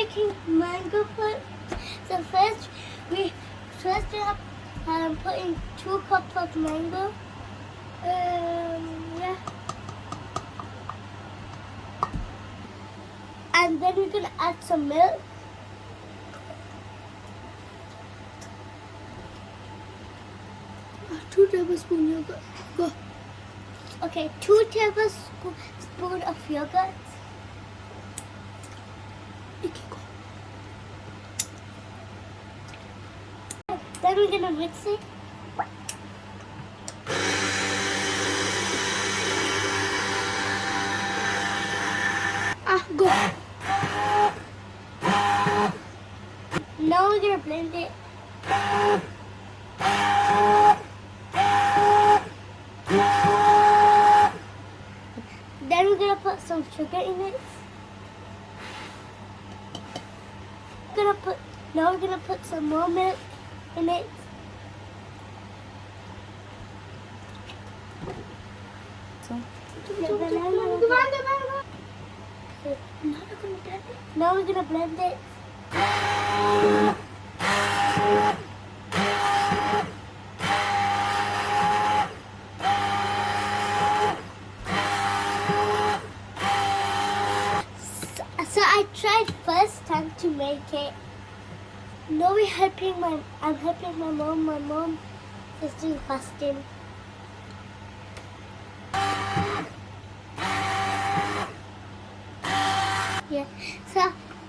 making mango pudding. So first we have putting 2 cups of mango. Yeah. And then we're gonna add some milk. Two tablespoon yogurt. Go. Okay, 2 tablespoons of yogurt. Okay, go. Then we're gonna mix it. Go. Now we're gonna blend it. Then we're gonna put some sugar in it. Now we're gonna put some more milk in it. Now we're gonna blend it. So I tried first time to make it. Now I'm helping my mom. My mom is doing fasting. Yeah.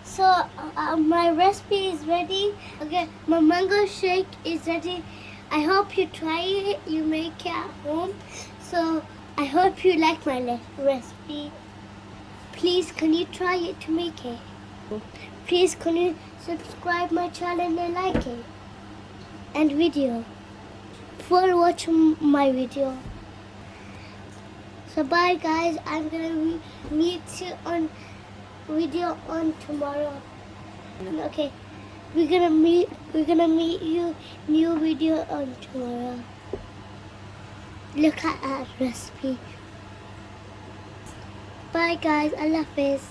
So my recipe is ready. Okay, my mango shake is ready. I hope you try it. You make it at home. So I hope you like my recipe. Please, can you try it to make it? Please, can you subscribe my channel and like it? And video. For watching my video. So bye guys. I'm gonna meet you on video on tomorrow. Okay. We're gonna meet you new video on tomorrow. Look at our recipe. Bye guys. Allah Hafiz.